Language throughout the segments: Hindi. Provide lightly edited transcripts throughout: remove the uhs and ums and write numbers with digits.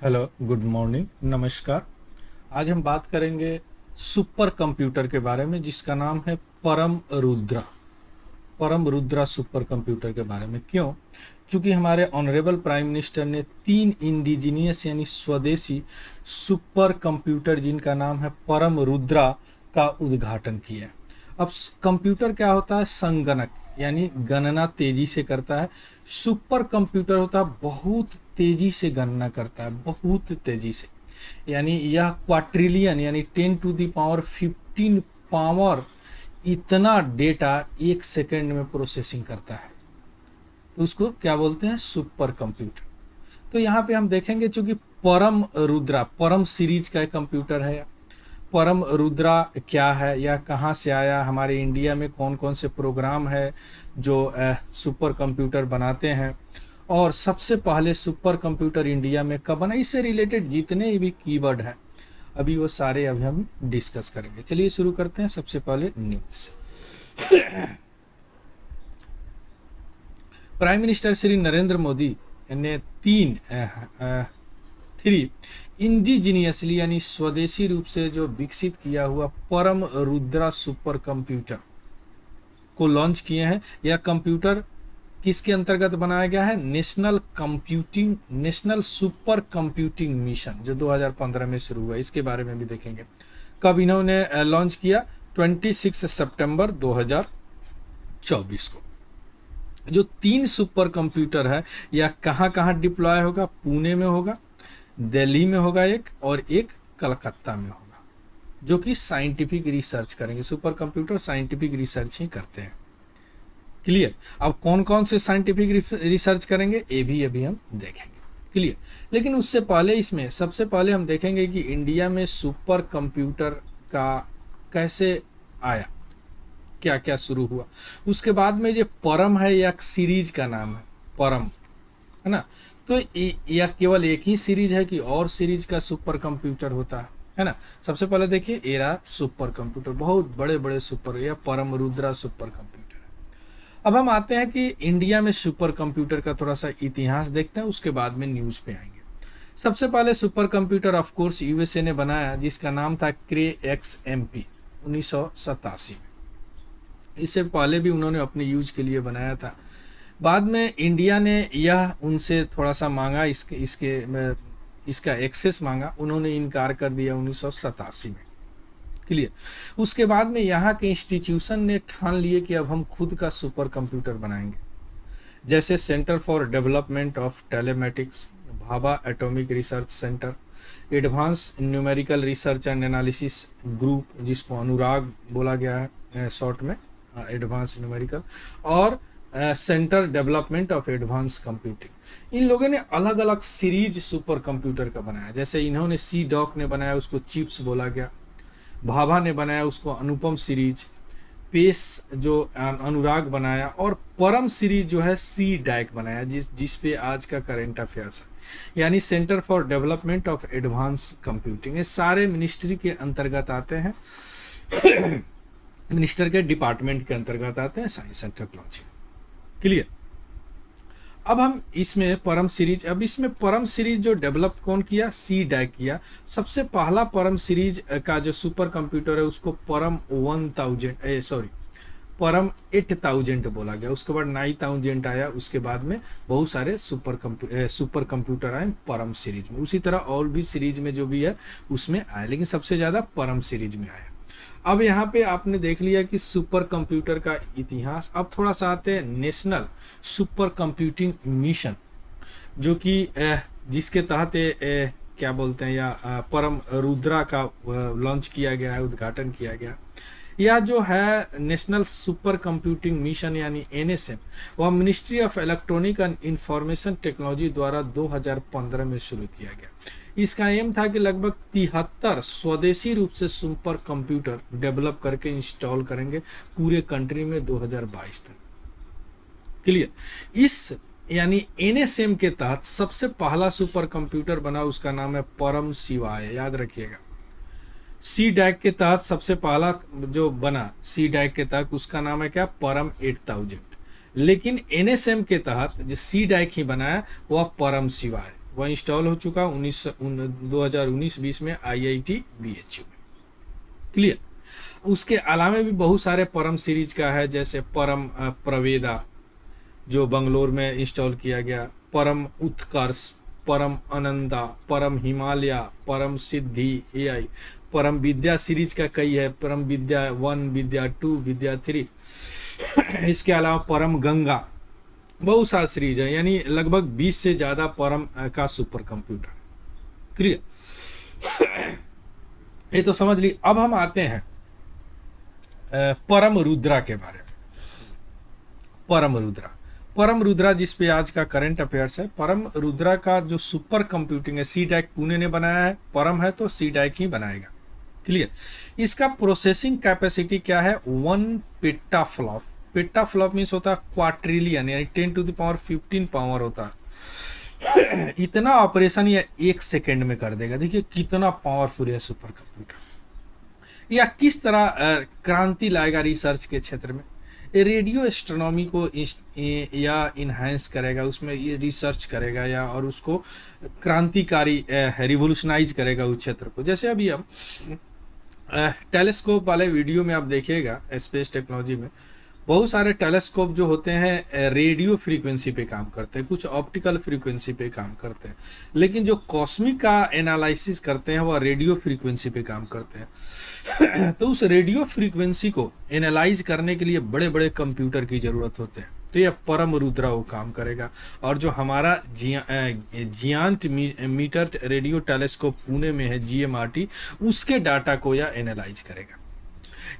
हेलो, गुड मॉर्निंग, नमस्कार। आज हम बात करेंगे सुपर कंप्यूटर के बारे में जिसका नाम है परम रुद्रा। परम रुद्रा सुपर कंप्यूटर के बारे में क्यों? क्योंकि हमारे ऑनरेबल प्राइम मिनिस्टर ने 3 इंडिजीनियस यानी स्वदेशी सुपर कंप्यूटर जिनका नाम है परम रुद्रा का उद्घाटन किया। अब कंप्यूटर क्या होता है? संगणक यानी गणना तेजी से करता है। सुपर कंप्यूटर होता है बहुत तेजी से गणना करता है, बहुत तेजी से। यानी यह क्वाट्रिलियन यानी 10 टू द पावर 15 पावर इतना डेटा एक सेकंड में प्रोसेसिंग करता है। तो उसको क्या बोलते हैं? Super computer. तो यहाँ पे हम देखेंगे, चूंकि परम रुद्रा परम सीरीज का एक कंप्यूटर है। परम रुद्रा क्या है या कहाँ से आया, हमारे इंडिया में कौन कौन से प्रोग्राम है जो सुपर कंप्यूटर बनाते हैं, और सबसे पहले सुपर कंप्यूटर इंडिया में कब बना, इससे रिलेटेड जितने भी कीवर्ड हैं अभी वो सारे अभी हम डिस्कस करेंगे। चलिए शुरू करते हैं। सबसे पहले news. Prime minister Shri Narendra Modi ने थ्री इंडिजीनियसली यानी स्वदेशी रूप से जो विकसित किया हुआ परम रुद्रा सुपर कंप्यूटर को लॉन्च किए हैं। यह कंप्यूटर किसके अंतर्गत बनाया गया है? नेशनल सुपर कंप्यूटिंग मिशन जो 2015 में शुरू हुआ। इसके बारे में भी देखेंगे। कब इन्होंने लॉन्च किया? 26 सितंबर 2024 को। जो 3 सुपर कंप्यूटर है यह कहाँ कहाँ डिप्लॉय होगा? पुणे में होगा, दिल्ली में होगा एक, और एक कलकत्ता में होगा, जो कि साइंटिफिक रिसर्च करेंगे। सुपर कंप्यूटर साइंटिफिक रिसर्च ही करते हैं। क्लियर? अब कौन कौन से साइंटिफिक रिसर्च करेंगे ये भी अभी हम देखेंगे। क्लियर? लेकिन उससे पहले इसमें सबसे पहले हम देखेंगे कि इंडिया में सुपर कंप्यूटर का कैसे आया, क्या क्या शुरू हुआ। उसके बाद में जो परम है यह सीरीज का नाम है, परम, है ना। तो यह केवल एक ही सीरीज है कि और सीरीज का सुपर कंप्यूटर होता है ना। सबसे पहले देखिए एरा सुपर कंप्यूटर, बहुत बड़े बड़े सुपर, यह परम रुद्रा सुपर कंप्यूटर है। अब हम आते हैं कि इंडिया में सुपर कंप्यूटर का थोड़ा सा इतिहास देखते हैं, उसके बाद में न्यूज पे आएंगे। सबसे पहले super computer of course USA ने बनाया, जिसका नाम था क्रे XMP 1987 में। इससे पहले भी उन्होंने अपने यूज के लिए बनाया था। बाद में इंडिया ने यह उनसे थोड़ा सा मांगा, इसका एक्सेस मांगा, उन्होंने इनकार कर दिया 1987 में। क्लियर? उसके बाद में यहाँ के इंस्टीट्यूशन ने ठान लिए कि अब हम खुद का सुपर कंप्यूटर बनाएंगे, जैसे centre for development of telematics, Bhabha atomic research centre, advanced numerical research and analysis group जिसको अनुराग बोला गया है शॉर्ट में, एडवांस न्यूमेरिकल, और centre development of advanced computing. इन लोगों ने अलग अलग सीरीज सुपर कंप्यूटर का बनाया। जैसे इन्होंने CDOC ने बनाया, उसको चिप्स बोला गया। भाभा ने बनाया, उसको अनुपम सीरीज। पेस जो अनुराग बनाया, और परम सीरीज जो है CDAC बनाया, जिस पे आज का करंट अफेयर्स है, यानी centre for development of advanced computing. ये सारे मिनिस्ट्री के अंतर्गत आते हैं, मिनिस्टर के डिपार्टमेंट के अंतर्गत आते हैं, साइंस एंड टेक्नोलॉजी। क्लियर? अब हम इसमें परम सीरीज जो डेवलप कौन किया? CDAC किया। सबसे पहला परम सीरीज का जो सुपर कंप्यूटर है उसको परम 8000 बोला गया। उसके बाद 9000 आया। उसके बाद में बहुत सारे सुपर कंप्यूटर आए परम सीरीज में। उसी तरह और भी सीरीज में जो भी है उसमें आया, लेकिन सबसे ज़्यादा परम सीरीज में आया। अब यहाँ पे आपने देख लिया कि सुपर कंप्यूटर का इतिहास। अब थोड़ा सा आते हैं नेशनल सुपर कंप्यूटिंग मिशन, जो कि जिसके तहत क्या बोलते हैं या परम रुद्रा का लॉन्च किया गया है, उद्घाटन किया गया। यह जो है नेशनल सुपर कंप्यूटिंग मिशन यानी NSM, वह ministry of electronic and information technology द्वारा 2015 में शुरू किया गया। इसका एम था कि लगभग 73 स्वदेशी रूप से सुपर कंप्यूटर डेवलप करके इंस्टॉल करेंगे पूरे कंट्री में 2022 तक। क्लियर? इस यानी NSM के तहत सबसे पहला सुपर कंप्यूटर बना, उसका नाम है परम शिवाय, याद रखिएगा। CDAC के तहत सबसे पहला जो बना CDAC के तहत, उसका नाम है क्या? परम 8000। लेकिन NSM के तहत जो CDAC ही बनाया वह परम शिवाय, वह इंस्टॉल हो चुका 2019-20 में IIT BHU में। क्लियर। उसके अलावा भी बहुत सारे परम सीरीज का है, जैसे परम प्रवेदा जो बंगलोर में इंस्टॉल किया गया, परम उत्कर्ष, परम आनंदा, परम हिमालय, परम सिद्धि AI, परम विद्या सीरीज का कई है, परम विद्या 1, विद्या 2, विद्या 3। इसके अलावा परम गंगा, बहुत सारा सीरीज है, यानी लगभग 20 से ज़्यादा परम का सुपर कंप्यूटर। क्लियर, ये तो समझ ली। अब हम आते हैं परम रुद्रा के बारे में। परम रुद्रा जिस पे आज का करंट अफेयर्स है, परम रुद्रा का जो सुपर कंप्यूटिंग है, सीडैक पुणे ने बनाया है, परम है तो सीडैक ही बनाएगा। क्लियर। इसका प्रोसेसिंग कैपेसिटी क्या है? 1 पेटाफ्लॉप। पेटाफ्लॉप मीन्स होता है क्वाड्रिलियन, यानी 10⁻15 पावर होता है। इतना ऑपरेशन यह 1 सेकेंड में कर देगा। देखिए कितना पावरफुल है सुपर कंप्यूटर। या किस तरह क्रांति लाएगा रिसर्च के क्षेत्र में। रेडियो एस्ट्रोनॉमी को या इन्हांस करेगा, उसमें ये रिसर्च करेगा या और उसको क्रांतिकारी रिवोल्यूशनाइज करेगा उस क्षेत्र को। जैसे अभी हम टेलीस्कोप वाले वीडियो में आप देखिएगा, स्पेस टेक्नोलॉजी में बहुत सारे टेलीस्कोप जो होते हैं रेडियो फ्रीक्वेंसी पे काम करते हैं, कुछ ऑप्टिकल फ्रीक्वेंसी पे काम करते हैं, लेकिन जो कॉस्मिक का एनालिसिस करते हैं वह रेडियो फ्रीक्वेंसी पे काम करते हैं। तो उस रेडियो फ्रीक्वेंसी को एनालाइज करने के लिए बड़े बड़े कंप्यूटर की ज़रूरत होते हैं। तो यह परम रुद्रा वो काम करेगा। और जो हमारा giant metre radio telescope Pune में है GMRT, उसके डाटा को यह एनालाइज करेगा।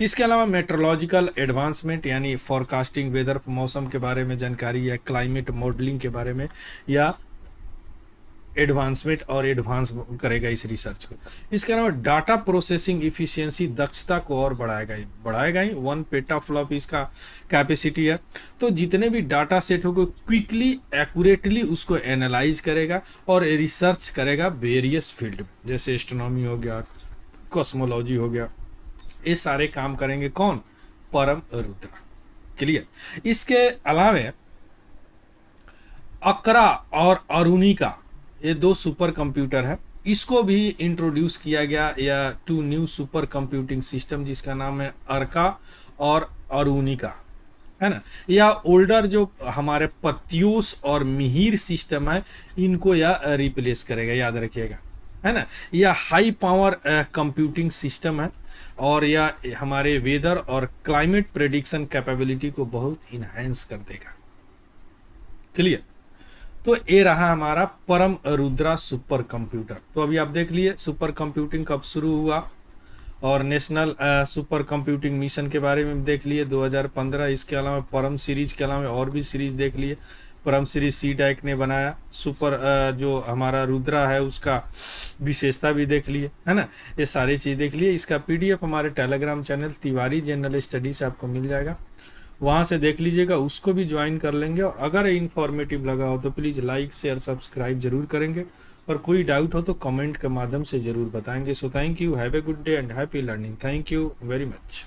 इसके अलावा मेट्रोलॉजिकल एडवांसमेंट, यानी फॉरकास्टिंग, वेदर, मौसम के बारे में जानकारी या क्लाइमेट मॉडलिंग के बारे में या एडवांसमेंट और एडवांस करेगा इस रिसर्च को। इसके अलावा डाटा प्रोसेसिंग इफिशियंसी, दक्षता को और बढ़ाएगा ही। 1 पेटाफ्लॉप इसका कैपेसिटी है। तो जितने भी डाटा सेट हो क्विकली एक्यूरेटली उसको एनालाइज करेगा और रिसर्च करेगा वेरियस फील्ड में, जैसे एस्ट्रोनॉमी हो गया, कॉस्मोलॉजी हो गया, ये सारे काम करेंगे कौन? परम रुद्रा। क्लियर। इसके अलावा अकरा और अरुणिका, ये 2 सुपर कंप्यूटर है, इसको भी इंट्रोड्यूस किया गया या 2 न्यू सुपर कंप्यूटिंग सिस्टम, जिसका नाम है अर्का और अरुणिका, है ना। या ओल्डर जो हमारे पत्यूस और मिहिर सिस्टम है, इनको यह रिप्लेस करेगा, याद रखिएगा, है ना। यह हाई पावर कंप्यूटिंग सिस्टम है और यह हमारे वेदर और क्लाइमेट प्रेडिक्शन कैपेबिलिटी को बहुत इनहेंस कर देगा। क्लियर। तो ये रहा हमारा परम रुद्रा सुपर कंप्यूटर। तो अभी आप देख लिए सुपर कंप्यूटिंग कब शुरू हुआ और नेशनल सुपर कंप्यूटिंग मिशन के बारे में देख लिए 2015। इसके अलावा परम सीरीज के अलावा और भी सीरीज देख लिए। परम सीरीज सीडैक ने बनाया। सुपर जो हमारा रुद्रा है उसका विशेषता भी देख लिए, है ना। ये सारी चीज़ देख लिए। इसका PDF हमारे Telegram channel Tiwari general study से आपको मिल जाएगा, वहाँ से देख लीजिएगा, उसको भी ज्वाइन कर लेंगे। और अगर इन्फॉर्मेटिव लगा हो तो प्लीज़ लाइक शेयर सब्सक्राइब जरूर करेंगे और कोई डाउट हो तो कमेंट के माध्यम से जरूर बताएंगे। So thank you, have a good day and happy learning. Thank you very much.